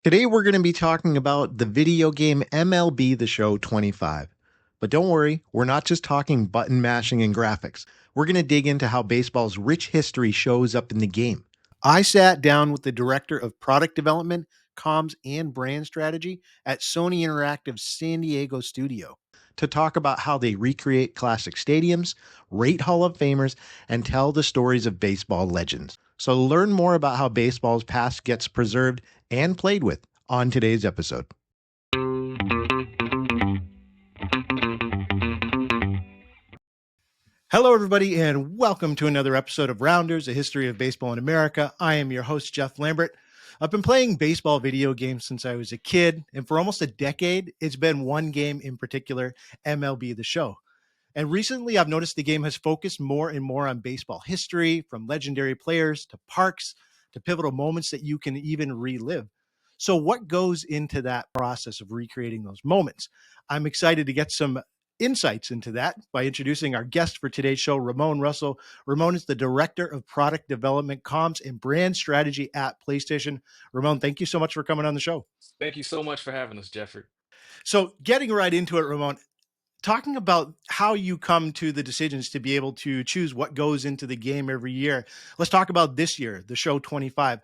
Today, we're going to be talking about the video game MLB The Show 25. But don't worry, we're not just talking button mashing and graphics. We're going to dig into how baseball's rich history shows up in the game. I sat down with the director of product development, comms, and brand strategy at Sony Interactive's San Diego studio to talk about how they recreate classic stadiums, rate Hall of Famers, and tell the stories of baseball legends. So learn more about how baseball's past gets preserved and played with on today's episode. Hello, everybody, and welcome to another episode of Rounders, a history of baseball in America. I am your host, Jeff Lambert. I've been playing baseball video games since I was a kid, and for almost a decade, it's been one game in particular, MLB The Show. And recently, I've noticed the game has focused more and more on baseball history, from legendary players to parks to pivotal moments that you can even relive. So, what goes into that process of recreating those moments? I'm excited to get some insights into that by introducing our guest for today's show, Ramon Russell. Ramon is the Director of Product Development, Comms, and Brand Strategy at PlayStation. Ramon, thank you so much for coming on the show. Thank you so much for having us, Jeffrey. So, getting right into it, Ramon, talking about how you come to the decisions to be able to choose what goes into the game every year. Let's talk about this year, the show 25.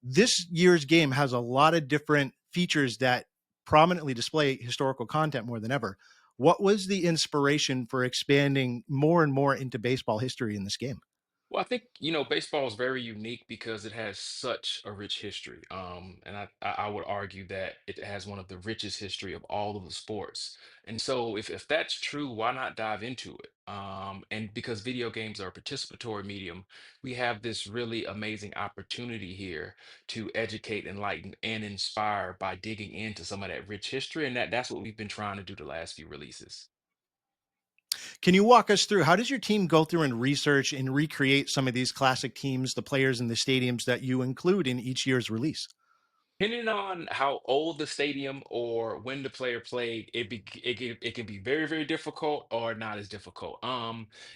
This year's game has a lot of different features that prominently display historical content more than ever. What was the inspiration for expanding more and more into baseball history in this game? Well, I think, baseball is very unique because it has such a rich history. And I would argue that it has one of the richest history of all of the sports. And so if that's true, why not dive into it? And because video games are a participatory medium, we have this really amazing opportunity here to educate, enlighten, and inspire by digging into some of that rich history. And that's what we've been trying to do the last few releases. Can you walk us through how does your team go through and research and recreate some of these classic teams, the players and the stadiums that you include in each year's release? Depending on how old the stadium or when the player played, it can be very, very difficult or not as difficult.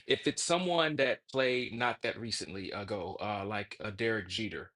If it's someone that played not that recently ago, like a Derek Jeter,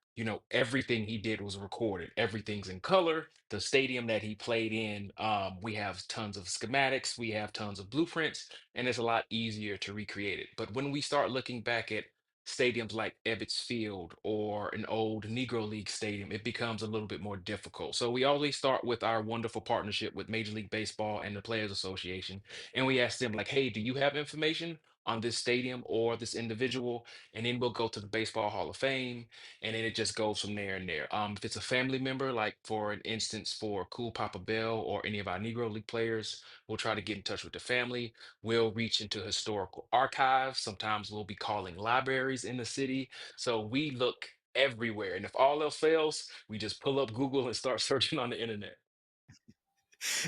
everything he did was recorded. Everything's in color. The stadium that he played in, we have tons of schematics, we have tons of blueprints, and it's a lot easier to recreate it. But when we start looking back at stadiums like Ebbets Field or an old Negro League stadium, it becomes a little bit more difficult. So we always start with our wonderful partnership with Major League Baseball and the Players Association, and we ask them like, "Hey, do you have information on this stadium or this individual?" And then we'll go to the Baseball Hall of Fame, and then it just goes from there and there. If it's a family member, like for an instance, for Cool Papa Bell or any of our Negro League players, we'll try to get in touch with the family. We'll reach into historical archives. Sometimes we'll be calling libraries in the city. So we look everywhere. And if all else fails, we just pull up Google and start searching on the internet.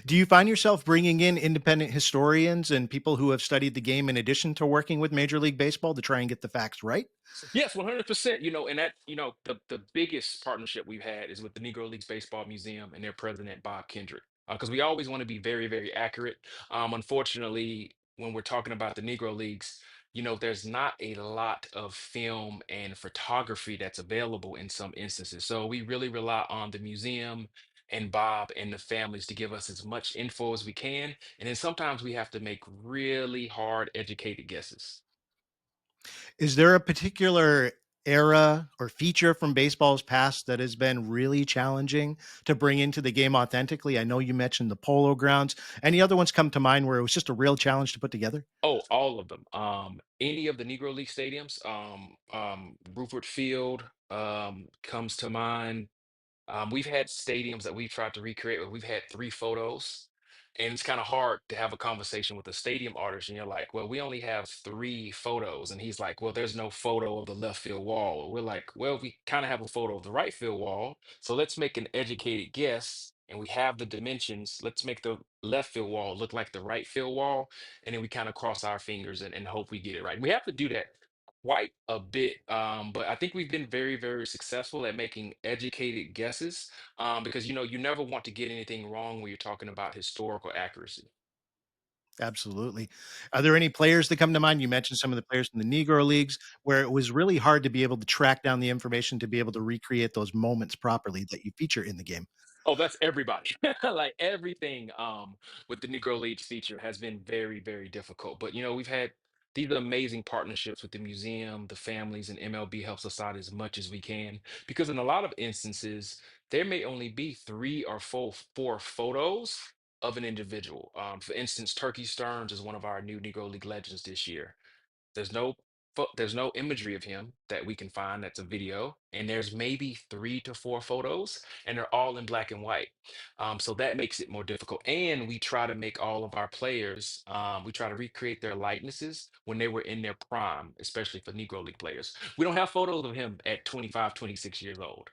Do you find yourself bringing in independent historians and people who have studied the game in addition to working with Major League Baseball to try and get the facts right? Yes, 100%. And that, the biggest partnership we've had is with the Negro Leagues Baseball Museum and their president, Bob Kendrick. Because we always want to be very, very accurate. Unfortunately, when we're talking about the Negro Leagues, there's not a lot of film and photography that's available in some instances. So we really rely on the museum and Bob and the families to give us as much info as we can. And then sometimes we have to make really hard, educated guesses. Is there a particular era or feature from baseball's past that has been really challenging to bring into the game authentically? I know you mentioned the Polo Grounds. Any other ones come to mind where it was just a real challenge to put together? Oh, all of them. Any of the Negro League stadiums, Rupert Field, comes to mind. We've had stadiums that we've tried to recreate where we've had three photos, and it's kind of hard to have a conversation with a stadium artist. And you're like, well, we only have three photos. And he's like, well, there's no photo of the left field wall. We're like, well, we kind of have a photo of the right field wall. So let's make an educated guess. And we have the dimensions. Let's make the left field wall look like the right field wall. And then we kind of cross our fingers and hope we get it right. We have to do that quite a bit. But I think we've been very, very successful at making educated guesses because you never want to get anything wrong when you're talking about historical accuracy. Absolutely. Are there any players that come to mind? You mentioned some of the players in the Negro Leagues where it was really hard to be able to track down the information to be able to recreate those moments properly that you feature in the game. Oh, that's everybody. Like everything with the Negro Leagues feature has been very, very difficult. But we've had these amazing partnerships with the museum, the families, and MLB helps us out as much as we can. Because in a lot of instances, there may only be three or four photos of an individual. For instance, Turkey Stearns is one of our new Negro League legends this year. There's no imagery of him that we can find that's a video, and there's maybe three to four photos, and they're all in black and white. So that makes it more difficult. And we try to make all of our players, we try to recreate their likenesses when they were in their prime, especially for Negro League players. We don't have photos of him at 25, 26 years old.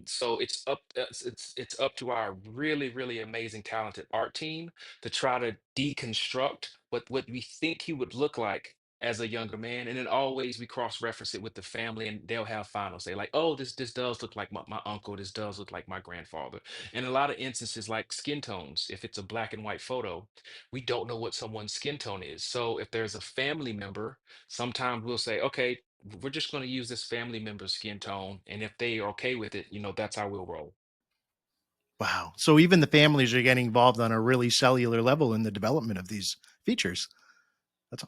So it's up to our really, really amazing, talented art team to try to deconstruct what we think he would look like as a younger man. And then always we cross-reference it with the family, and they'll have final say, like, oh, this does look like my uncle, this does look like my grandfather. In a lot of instances, like skin tones, if it's a black and white photo, we don't know what someone's skin tone is. So if there's a family member, sometimes we'll say, okay, we're just going to use this family member's skin tone. And if they are okay with it, that's how we'll roll. Wow. So even the families are getting involved on a really cellular level in the development of these features. That's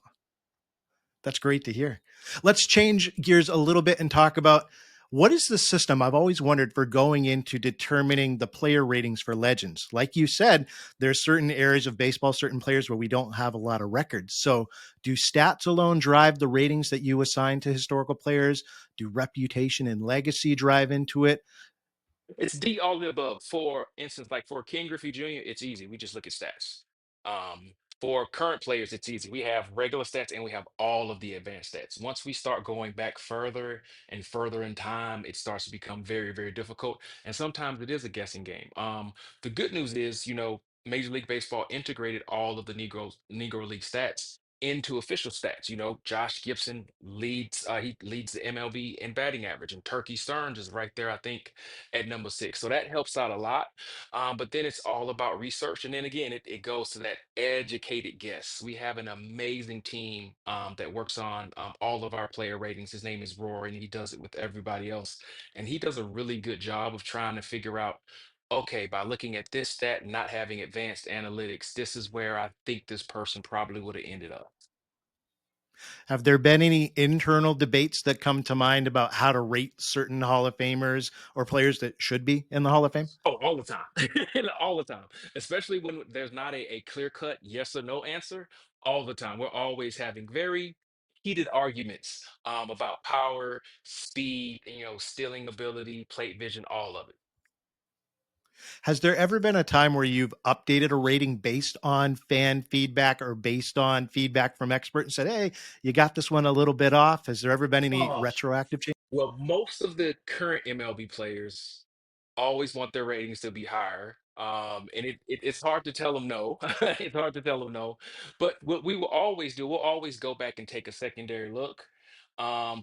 That's great to hear. Let's change gears a little bit and talk about what is the system I've always wondered for going into determining the player ratings for legends. Like you said, there's certain areas of baseball, certain players where we don't have a lot of records. So, do stats alone drive the ratings that you assign to historical players? Do reputation and legacy drive into it? It's D all of the above. For instance, like for King Griffey Jr., it's easy. We just look at stats. Um, for current players, it's easy. We have regular stats and we have all of the advanced stats. Once we start going back further and further in time, it starts to become very, very difficult. And sometimes it is a guessing game. The good news is, Major League Baseball integrated all of the Negro League stats into official stats. Josh Gibson he leads the MLB in batting average, and Turkey Stearns is right there, I think, at number six. So that helps out a lot. But then it's all about research. And then again, it goes to that educated guess. We have an amazing team that works on all of our player ratings. His name is Rory, and he does it with everybody else. And he does a really good job of trying to figure out, okay, by looking at this stat and not having advanced analytics, this is where I think this person probably would have ended up. Have there been any internal debates that come to mind about how to rate certain Hall of Famers or players that should be in the Hall of Fame? Oh, all the time. All the time. Especially when there's not a clear-cut yes or no answer. All the time. We're always having very heated arguments about power, speed, stealing ability, plate vision, all of it. Has there ever been a time where you've updated a rating based on fan feedback or based on feedback from experts and said, "Hey, you got this one a little bit off"? Has there ever been any Oh, retroactive change? well, most of the current MLB players always want their ratings to be higher. And it's hard to tell them no. It's hard to tell them no. But what we will always do, we'll always go back and take a secondary look.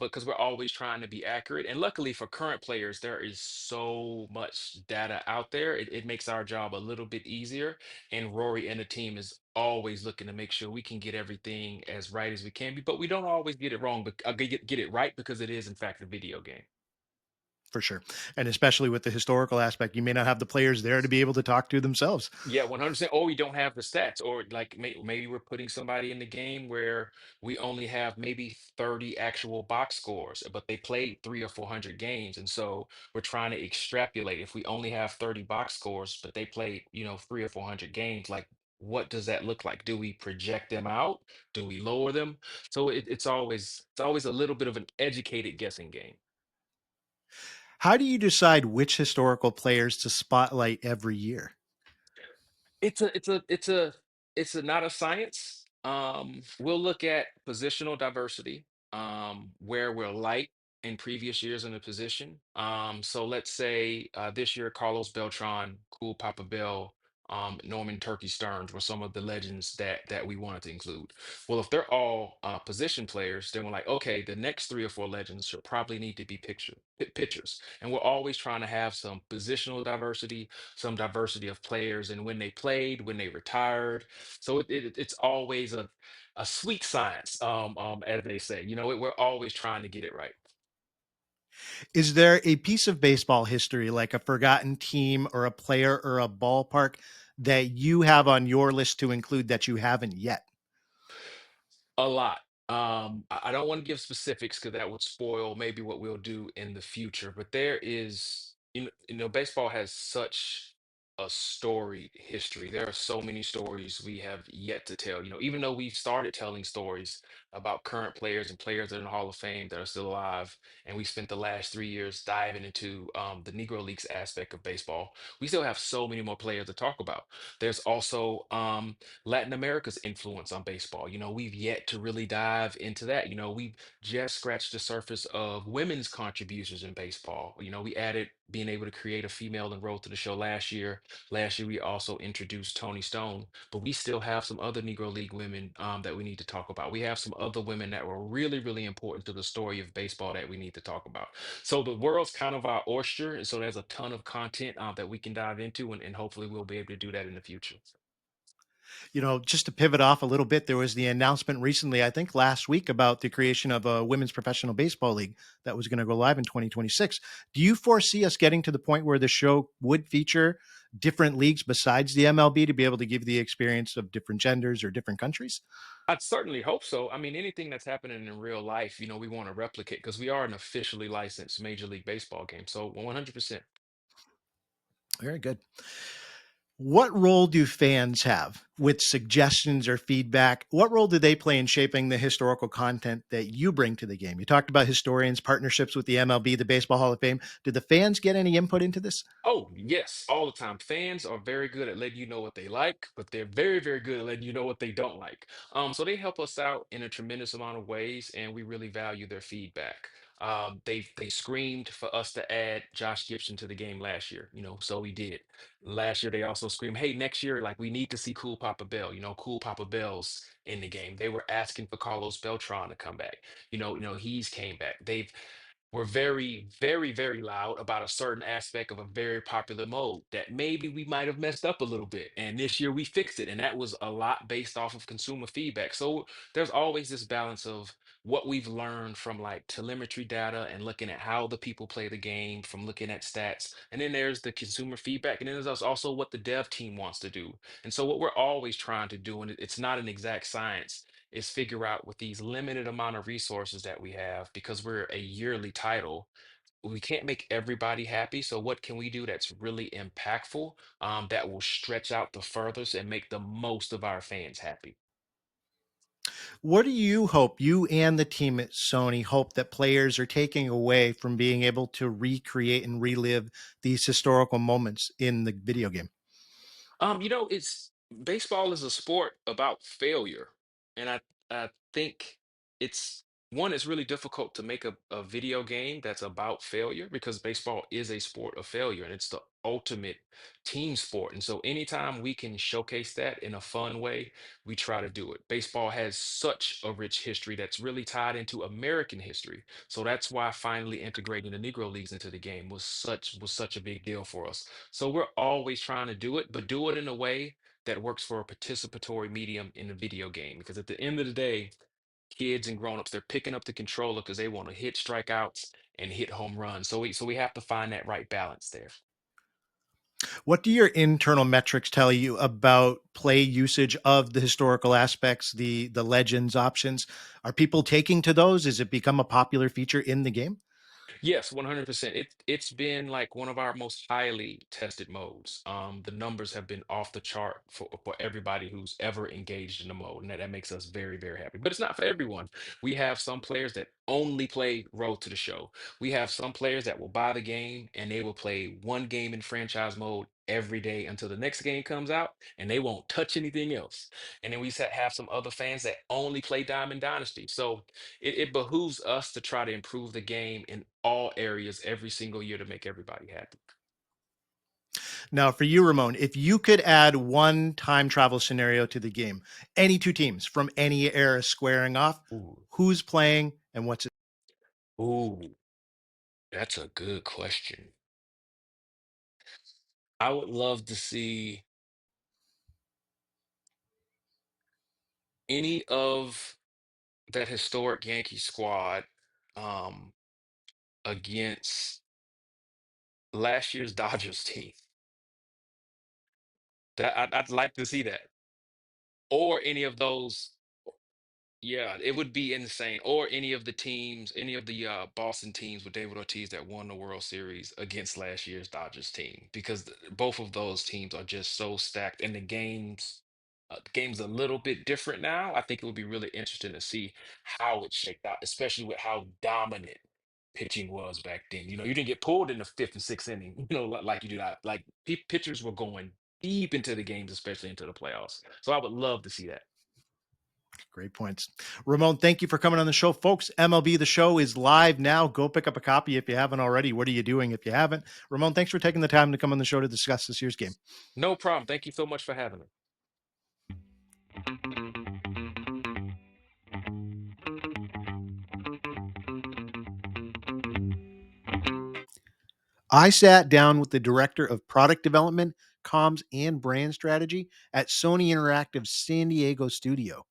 Because we're always trying to be accurate. And luckily for current players, there is so much data out there. It makes our job a little bit easier. And Rory and the team is always looking to make sure we can get everything as right as we can be. But we don't always get it wrong, but get it right because it is in fact a video game. For sure. And especially with the historical aspect, you may not have the players there to be able to talk to themselves. Yeah, 100%. Or we don't have the stats, or like maybe we're putting somebody in the game where we only have maybe 30 actual box scores, but they played three or 400 games. And so we're trying to extrapolate. If we only have 30 box scores, but they played, three or 400 games, like what does that look like? Do we project them out? Do we lower them? So it's always a little bit of an educated guessing game. How do you decide which historical players to spotlight every year? It's a not a science. We'll look at positional diversity, where we're light in previous years in a position. So let's say this year Carlos Beltran, cool Papa Bell. Norman Turkey Stearns were some of the legends that we wanted to include. Well, if they're all position players, then we're like, okay, the next three or four legends should probably need to be pitchers. And we're always trying to have some positional diversity, some diversity of players, and when they played, when they retired. So it's always a sweet science, as they say. We're always trying to get it right. Is there a piece of baseball history, like a forgotten team or a player or a ballpark, that you have on your list to include that you haven't yet? A lot. I don't want to give specifics because that would spoil maybe what we'll do in the future. But there is, baseball has such a storied history. There are so many stories we have yet to tell. Even though we've started telling stories about current players and players that are in the Hall of Fame that are still alive, and we spent the last 3 years diving into the Negro Leagues aspect of baseball, we still have so many more players to talk about. There's also Latin America's influence on baseball. We've yet to really dive into that. We've just scratched the surface of women's contributions in baseball. We added being able to create a female enrolled to the show last year. Last year, we also introduced Tony Stone, but we still have some other Negro League women that we need to talk about. We have some other women that were really, really important to the story of baseball that we need to talk about. So the world's kind of our oyster, and so there's a ton of content that we can dive into, and hopefully we'll be able to do that in the future. Just to pivot off a little bit, there was the announcement recently, I think last week, about the creation of a women's professional baseball league that was going to go live in 2026. Do you foresee us getting to the point where the show would feature different leagues besides the MLB to be able to give the experience of different genders or different countries? I'd certainly hope so. I mean, anything that's happening in real life, we want to replicate because we are an officially licensed Major League Baseball game. So 100%. Very good. What role do fans have with suggestions or feedback? What role do they play in shaping the historical content that you bring to the game? You talked about historians, partnerships with the MLB, the Baseball Hall of Fame. Did the fans get any input into this? Oh, yes, all the time. Fans are very good at letting you know what they like, but they're very, very good at letting you know what they don't like. So they help us out in a tremendous amount of ways, and we really value their feedback. They screamed for us to add Josh Gibson to the game last year, so we did. Last year they also screamed, "Hey, next year, like we need to see Cool Papa Bell. Cool Papa Bell's in the game." They were asking for Carlos Beltran to come back. He's came back. They've were very, very, very loud about a certain aspect of a very popular mode that maybe we might have messed up a little bit. And this year we fixed it. And that was a lot based off of consumer feedback. So there's always this balance of what we've learned from like telemetry data and looking at how the people play the game, from looking at stats. And then there's the consumer feedback. And then there's also what the dev team wants to do. And so what we're always trying to do, and it's not an exact science, is figure out with these limited amount of resources that we have because we're a yearly title, we can't make everybody happy. So what can we do that's really impactful, that will stretch out the furthest and make the most of our fans happy? What do you hope, you and the team at Sony hope that players are taking away from being able to recreate and relive these historical moments in the video game? It's baseball is a sport about failure. And I think it's one, it's really difficult to make a video game that's about failure because baseball is a sport of failure and it's the ultimate team sport. And so anytime we can showcase that in a fun way, we try to do it. Baseball has such a rich history that's really tied into American history. So that's why finally integrating the Negro Leagues into the game was such a big deal for us. So we're always trying to do it, but do it in a way that works for a participatory medium in the video game. Because at the end of the day, kids and grown-ups, they're picking up the controller because they want to hit strikeouts and hit home runs. So we have to find that right balance there. What do your internal metrics tell you about play usage of the historical aspects, the legends options? Are people taking to those? Has it become a popular feature in the game? Yes, 100%. It's been like one of our most highly tested modes. The numbers have been off the chart for everybody who's ever engaged in the mode, and that makes us very, very happy. But it's not for everyone. We have some players that only play Road to the Show. We have some players that will buy the game and they will play one game in franchise mode every day until the next game comes out, and they won't touch anything else. And then have some other fans that only play Diamond Dynasty. So it behooves us to try to improve the game in all areas every single year to make everybody happy. Now, for you, Ramon, if you could add one time travel scenario to the game, any two teams from any era squaring off, Ooh, who's playing and what's it? ooh, that's a good question. I would love to see any of that historic Yankee squad um, against last year's Dodgers team. I'd like to see that, or any of those. Yeah, it would be insane. Or any of the teams, any of the Boston teams with David Ortiz that won the World Series against last year's Dodgers team, because both of those teams are just so stacked, and the game's a little bit different now. I think it would be really interesting to see how it shaked out, especially with how dominant pitching was back then. You didn't get pulled in the fifth and sixth inning, like you do not. Like pitchers were going deep into the games, especially into the playoffs. So I would love to see that. Great points. Ramon, thank you for coming on the show. Folks, MLB The Show is live now. Go pick up a copy if you haven't already. What are you doing if you haven't? Ramon, thanks for taking the time to come on the show to discuss this year's game. No problem. Thank you so much for having me. I sat down with the director of product development, comms, and brand strategy at Sony Interactive's San Diego studio.